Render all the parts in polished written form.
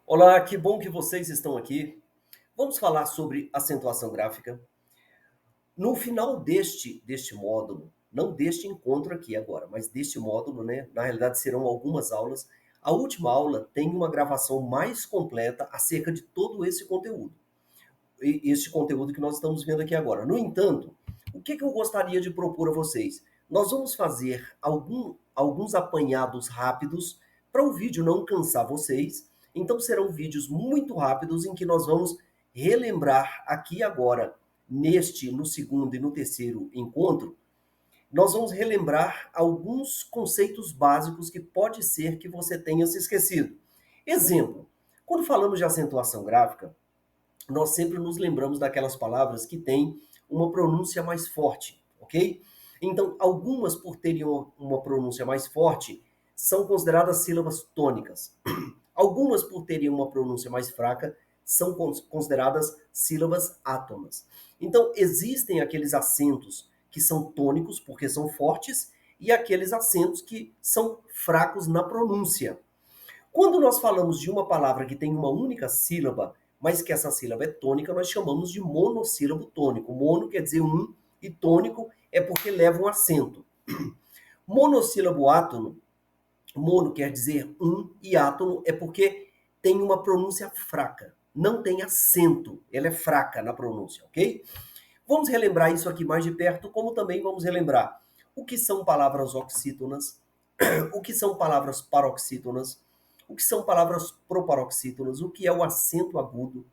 Olá, que bom que vocês estão aqui. Vamos falar sobre acentuação gráfica. No final deste módulo, não deste encontro aqui agora, mas deste módulo, né? Na realidade serão algumas aulas. A última aula tem uma gravação mais completa acerca de todo esse conteúdo. Este conteúdo que nós estamos vendo aqui agora. No entanto, o que eu gostaria de propor a vocês? Nós vamos fazer alguns apanhados rápidos para o vídeo não cansar vocês. Então serão vídeos muito rápidos em que nós vamos relembrar aqui agora, no segundo e no terceiro encontro, nós vamos relembrar alguns conceitos básicos que pode ser que você tenha se esquecido. Exemplo, quando falamos de acentuação gráfica, nós sempre nos lembramos daquelas palavras que têm uma pronúncia mais forte, ok? Então, algumas, por terem uma pronúncia mais forte, são consideradas sílabas tônicas. Algumas, por terem uma pronúncia mais fraca, são consideradas sílabas átonas. Então, existem aqueles acentos que são tônicos, porque são fortes, e aqueles acentos que são fracos na pronúncia. Quando nós falamos de uma palavra que tem uma única sílaba, mas que essa sílaba é tônica, nós chamamos de monossílabo tônico. Mono quer dizer um e tônico é porque leva um acento. Monossílabo átono, mono quer dizer um e átono é porque tem uma pronúncia fraca. Não tem acento, ela é fraca na pronúncia, ok? Vamos relembrar isso aqui mais de perto, como também vamos relembrar o que são palavras oxítonas, o que são palavras paroxítonas, o que são palavras proparoxítonas, o que é o acento agudo,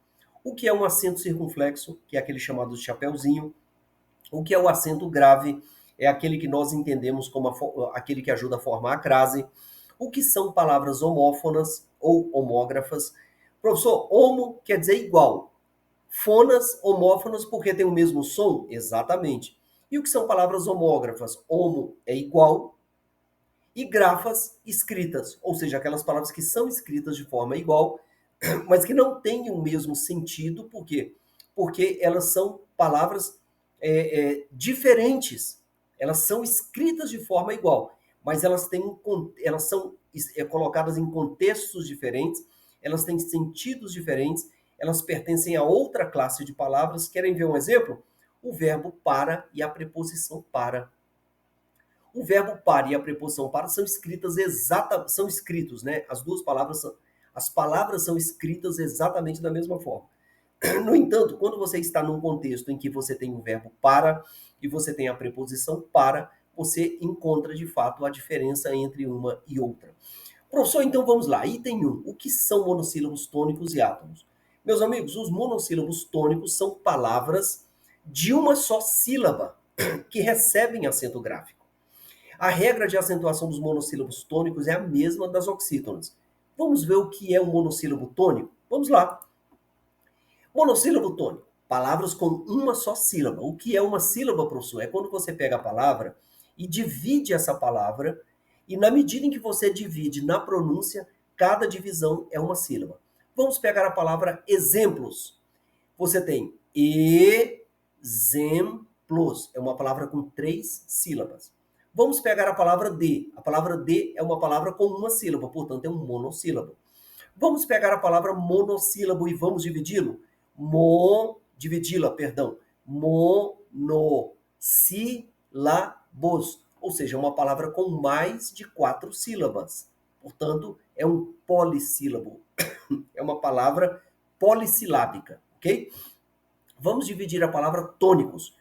o que é um acento circunflexo, que é aquele chamado de chapeuzinho, o que é o acento grave, é aquele que nós entendemos como aquele que ajuda a formar a crase, o que são palavras homófonas ou homógrafas. Professor, homo quer dizer igual. Fonas, homófonas, porque tem o mesmo som? Exatamente. E o que são palavras homógrafas? Homo é igual, e grafas escritas, ou seja, aquelas palavras que são escritas de forma igual, mas que não têm o mesmo sentido, por quê? Porque elas são palavras diferentes, elas são escritas de forma igual, mas elas são colocadas em contextos diferentes, elas têm sentidos diferentes, elas pertencem a outra classe de palavras. Querem ver um exemplo? O verbo para e a preposição para. O verbo para e a preposição para são são escritos, né? As palavras são escritas exatamente da mesma forma. No entanto, quando você está num contexto em que você tem o verbo para e você tem a preposição para, você encontra de fato a diferença entre uma e outra. Professor, então vamos lá. Item 1. O que são monossílabos tônicos e átonos? Meus amigos, os monossílabos tônicos são palavras de uma só sílaba que recebem acento gráfico. A regra de acentuação dos monossílabos tônicos é a mesma das oxítonas. Vamos ver o que é um monossílabo tônico? Vamos lá. Monossílabo tônico. Palavras com uma só sílaba. O que é uma sílaba, professor? É quando você pega a palavra e divide essa palavra, e na medida em que você divide na pronúncia, cada divisão é uma sílaba. Vamos pegar a palavra exemplos. Você tem exemplos. É uma palavra com 3 sílabas. Vamos pegar a palavra de. A palavra de é uma palavra com uma sílaba, portanto é um monossílabo. Vamos pegar a palavra monossílabo e vamos dividi-lo. Dividi-la, perdão. Monossílabos. Ou seja, uma palavra com mais de 4 sílabas. Portanto, é um polissílabo. É uma palavra polissilábica, ok? Vamos dividir a palavra tônicos.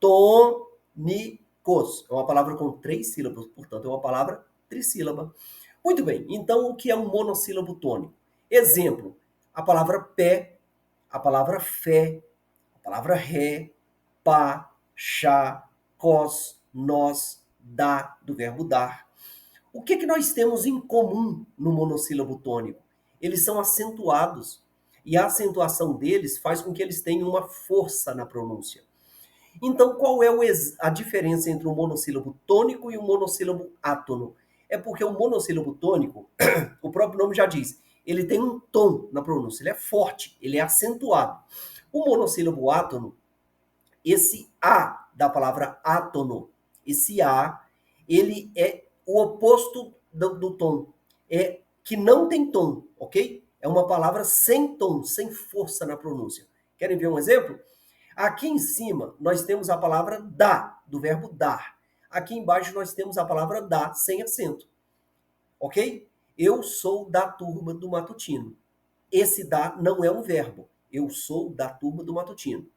Tônicos. É uma palavra com 3 sílabas, portanto, é uma palavra trissílaba. Muito bem, então o que é um monossílabo tônico? Exemplo, a palavra pé, a palavra fé, a palavra ré, pá, chá, cós, nós, dá, do verbo dar. O que nós temos em comum no monossílabo tônico? Eles são acentuados. E a acentuação deles faz com que eles tenham uma força na pronúncia. Então, qual é a diferença entre um monossílabo tônico e um monossílabo átono? É porque o monossílabo tônico, o próprio nome já diz, ele tem um tom na pronúncia, ele é forte, ele é acentuado. O monossílabo átono, esse A da palavra átono, esse A, ele é o oposto do tom. É que não tem tom, ok? É uma palavra sem tom, sem força na pronúncia. Querem ver um exemplo? Aqui em cima, nós temos a palavra dá, do verbo dar. Aqui embaixo, nós temos a palavra dá, sem acento. Ok? Eu sou da turma do matutino. Esse dá não é um verbo. Eu sou da turma do matutino.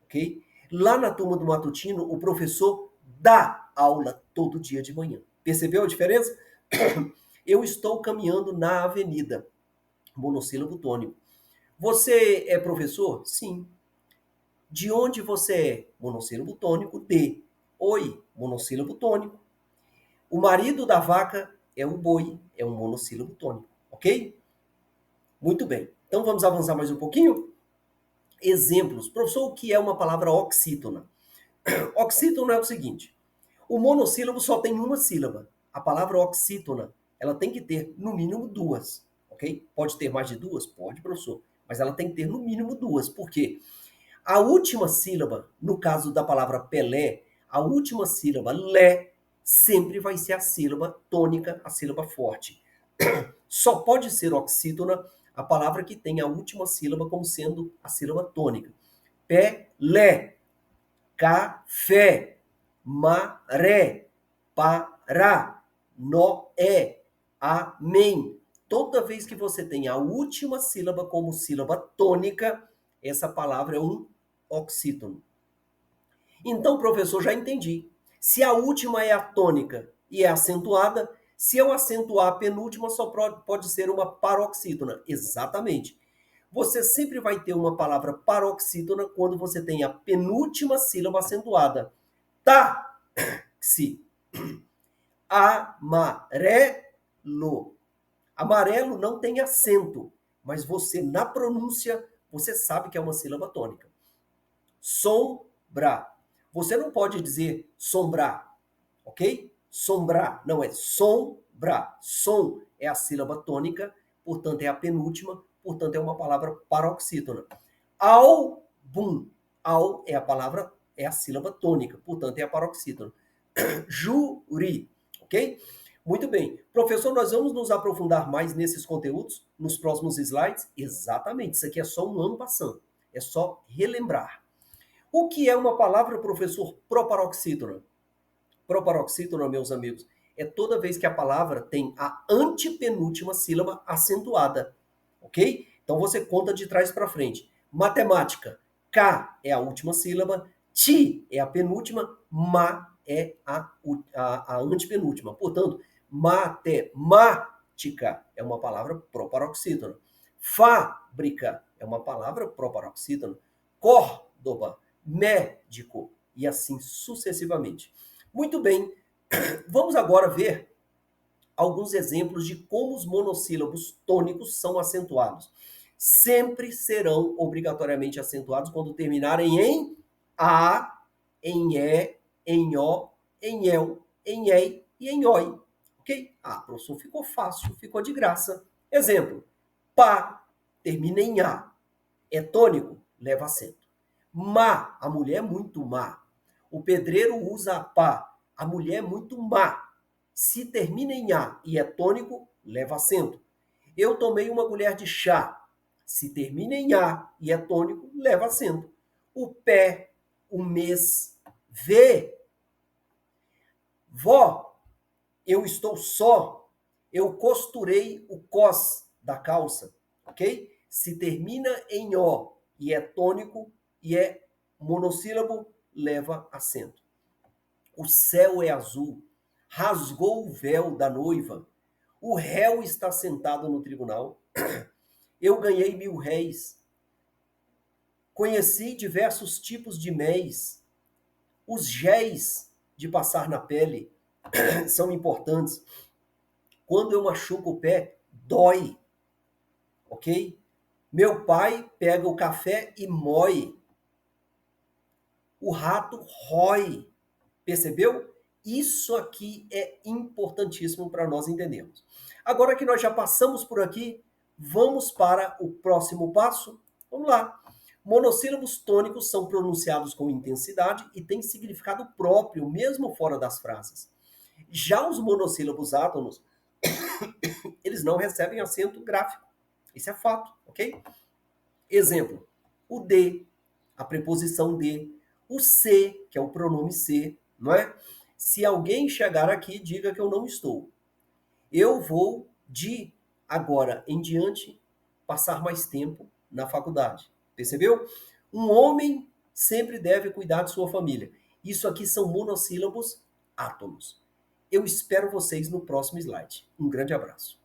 Ok? Lá na turma do matutino, o professor dá aula todo dia de manhã. Percebeu a diferença? Eu estou caminhando na avenida. Monossílabo tônico. Você é professor? Sim. De onde você é? Monossílabo tônico. De. Oi, monossílabo tônico. O marido da vaca é o boi, é um monossílabo tônico, ok? Muito bem. Então vamos avançar mais um pouquinho? Exemplos. Professor, o que é uma palavra oxítona? Oxítona é o seguinte: o monossílabo só tem uma sílaba. A palavra oxítona, ela tem que ter no mínimo duas, ok? Pode ter mais de duas? Pode, professor. Mas ela tem que ter no mínimo duas. Por quê? A última sílaba, no caso da palavra Pelé, a última sílaba, lé, sempre vai ser a sílaba tônica, a sílaba forte. Só pode ser oxítona a palavra que tem a última sílaba como sendo a sílaba tônica. Pelé, café, maré, pará, Noé, amém. Toda vez que você tem a última sílaba como sílaba tônica, essa palavra é um oxítono. Então, professor, já entendi. Se a última é a tônica e é acentuada, se eu acentuar a penúltima, só pode ser uma paroxítona. Exatamente. Você sempre vai ter uma palavra paroxítona quando você tem a penúltima sílaba acentuada. Táxi. Amarelo. Amarelo não tem acento, mas você, na pronúncia, você sabe que é uma sílaba tônica. Sombra. Você não pode dizer sombrar, ok? Sombrar, não é sombra. Som é a sílaba tônica, portanto é a penúltima, portanto é uma palavra paroxítona. Álbum. Al é a palavra, é a sílaba tônica, portanto é a paroxítona. Júri, ok? Muito bem. Professor, nós vamos nos aprofundar mais nesses conteúdos nos próximos slides? Exatamente, isso aqui é só um ano passando, é só relembrar. O que é uma palavra, professor, proparoxítona? Proparoxítona, meus amigos, é toda vez que a palavra tem a antepenúltima sílaba acentuada, ok? Então você conta de trás para frente. Matemática, K é a última sílaba, ti é a penúltima, ma é a antepenúltima. Portanto, matemática é uma palavra proparoxítona. Fábrica é uma palavra proparoxítona. Córdoba, médico, e assim sucessivamente. Muito bem, vamos agora ver alguns exemplos de como os monossílabos tônicos são acentuados. Sempre serão obrigatoriamente acentuados quando terminarem em A, em E, em O, em EL, em EI e em OI. Ok? Ah, professor, ficou fácil, ficou de graça. Exemplo, pá, termina em A. É tônico, leva acento. Má, a mulher é muito má. O pedreiro usa a pá. A mulher é muito má. Se termina em A e é tônico, leva acento. Eu tomei uma colher de chá. Se termina em A e é tônico, leva acento. O pé, o mês, vê. Vó, eu estou só. Eu costurei o cos da calça, ok? Se termina em O e é tônico e é monossílabo, leva acento. O céu é azul. Rasgou o véu da noiva. O réu está sentado no tribunal. Eu ganhei 1000 réis. Conheci diversos tipos de méis. Os géis de passar na pele são importantes. Quando eu machuco o pé, dói. Ok? Meu pai pega o café e moe. O rato rói. Percebeu? Isso aqui é importantíssimo para nós entendermos. Agora que nós já passamos por aqui, vamos para o próximo passo? Vamos lá. Monossílabos tônicos são pronunciados com intensidade e têm significado próprio, mesmo fora das frases. Já os monossílabos átonos, eles não recebem acento gráfico, Esse é fato, ok? Exemplo, o de, a preposição de, o se, que é o pronome se, não é? Se alguém chegar aqui, diga que eu não estou. Eu vou, de agora em diante, passar mais tempo na faculdade. Percebeu? Um homem sempre deve cuidar de sua família. Isso aqui são monossílabos átonos. Eu espero vocês no próximo slide. Um grande abraço.